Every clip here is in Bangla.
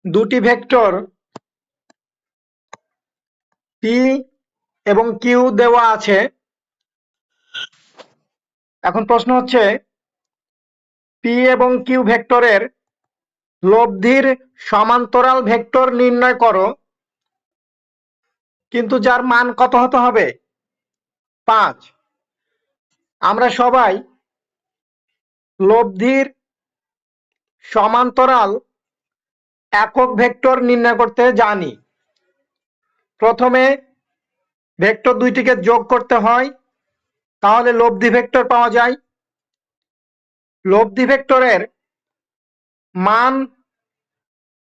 দুটি ভেক্টর পি এবং কিউ দেওয়া আছে। এখন প্রশ্ন হচ্ছে পি এবং কিউ ভেক্টরের লব্ধির সমান্তরাল ভেক্টর নির্ণয় করো, কিন্তু যার মান কত হতে হবে? 5। আমরা সবাই লব্ধির সমান্তরাল একক ভেক্টর নির্ণয় করতে জানি। প্রথমে ভেক্টর দুইটিকে যোগ করতে হয়, তাহলে লব্ধি ভেক্টর পাওয়া যায়। লব্ধি ভেক্টরের মান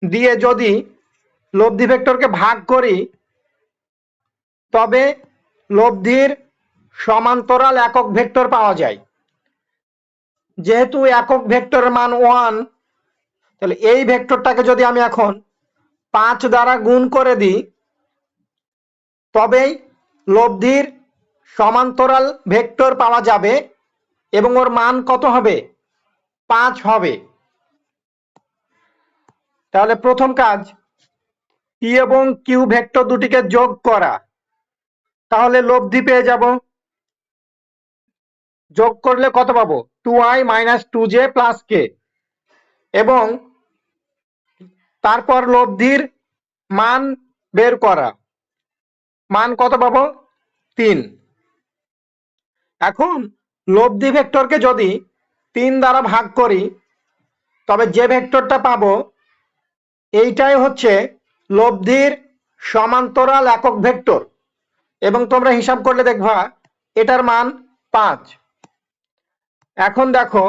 দিয়ে যদি লব্ধি ভেক্টরকে ভাগ করি, তবে লব্ধির সমান্তরাল একক ভেক্টর পাওয়া যায়। যেহেতু একক ভেক্টরের মান 1, তাহলে এই ভেক্টরটাকে যদি আমি এখন 5 দ্বারা গুণ করে দিই, তবেই লব্ধির সমান্তরাল ভেক্টর পাওয়া যাবে এবং ওর মান কত হবে? 5 হবে। তাহলে প্রথম কাজ পি এবং কিউ ভেক্টর দুটিকে যোগ করা, তাহলে লব্ধি পেয়ে যাব। যোগ করলে কত পাবো? 2i - 2j + k, এবং তারপর লব্ধির মান বের করা। মান কত পাবো? 3। এখন লব্ধি ভেক্টরকে যদি 3 দ্বারা ভাগ করি, তবে যে ভেক্টরটা পাবো এইটাই হচ্ছে লব্ধির সমান্তরাল একক ভেক্টর, এবং তোমরা হিসাব করলে দেখবা এটার মান 5। এখন দেখো,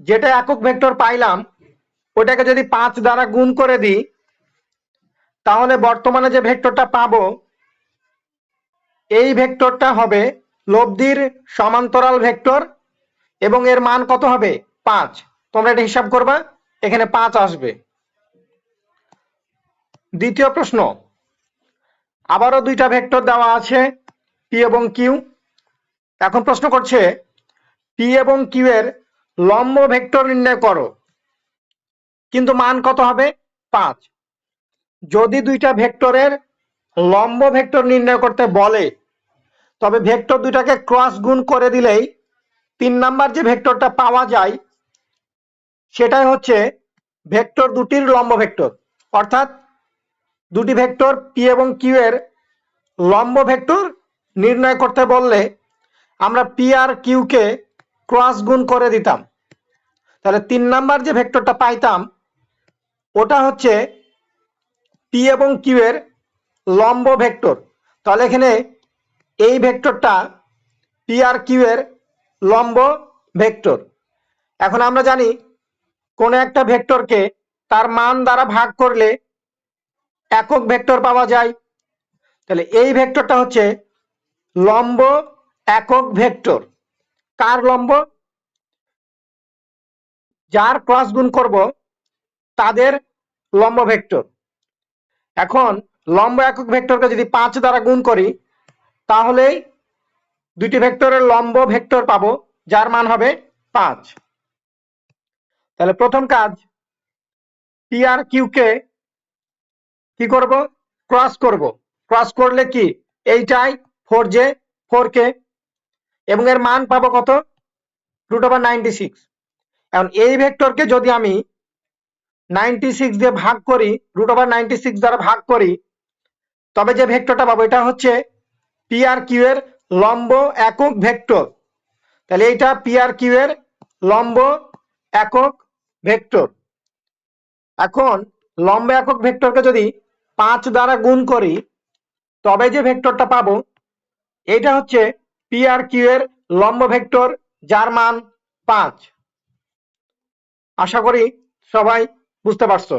যেটা একক ভেক্টর পাইলাম ওটাকে যদি 5 দ্বারা গুণ করে দিই, তাহলে বর্তমানে যে ভেক্টরটা পাবো এই ভেক্টরটা হবে লব্ধির সমান্তরাল ভেক্টর, এবং এর মান কত হবে? 5। তোমরা এটা হিসাব করবা, এখানে 5 আসবে। দ্বিতীয় প্রশ্ন, আবারও দুইটা ভেক্টর দেওয়া আছে পি এবং কিউ। এখন প্রশ্ন করছে পি এবং কিউ এর লম্ব ভেক্টর নির্ণয় করো, কিন্তু মান কত হবে? 5। যদি দুইটা ভেক্টরের লম্ব ভেক্টর নির্ণয় করতে বলে, তবে ভেক্টর দুইটাকে ক্রস গুণ করে দিলেই 3 নাম্বার যে ভেক্টরটা পাওয়া যায় সেটাই হচ্ছে ভেক্টর দুটির লম্ব ভেক্টর। অর্থাৎ দুটি ভেক্টর পি এবং কিউ এর লম্ব ভেক্টর নির্ণয় করতে বললে আমরা পি আর কিউ কে ক্রস গুণ করে দিতাম, তাহলে 3 নাম্বার যে ভেক্টরটা পাইতাম ওটা হচ্ছে পি এবং কিউ এর লম্ব ভেক্টর। তাহলে এখানে এই ভেক্টরটা পি আর কিউ এর লম্ব ভেক্টর। এখন আমরা জানি কোন একটা ভেক্টরকে তার মান দ্বারা ভাগ করলে একক ভেক্টর পাওয়া যায়, তাহলে এই ভেক্টরটা হচ্ছে লম্ব একক ভেক্টর। কার লম্ব? যার ক্রস গুণ করব তাদের লম্ব ভেক্টর। এখন লম্ব একক ভেক্টরকে যদি 5 দ্বারা গুণ করি, তাহলেই দুটি ভেক্টরের লম্ব ভেক্টর পাবো যার মান হবে 5। তাহলে প্রথম কাজ পি আর কিউ কে কি করব? ক্রস করব। ক্রস করলে কি? এইটাই 4j 4k, এবং এর মান পাবো কত? √96। এখন এই ভেক্টরকে যদি আমি 96 দিয়ে ভাগ করি, √96 দ্বারা ভাগ করি, তবে যে ভেক্টরটা পাবো এটা হচ্ছে পি আর কিউ এর লম্ব একক ভেক্টর। তাহলে এইটা পি আর কিউ এর লম্ব একক ভেক্টর। এখন লম্ব একক ভেক্টরকে যদি 5 দ্বারা গুণ করি, তবে যে ভেক্টরটা পাবো এটা হচ্ছে পি আর কিউ এর লম্ব ভেক্টর যার মান 5। আশা করি সবাই বুঝতে পারছো।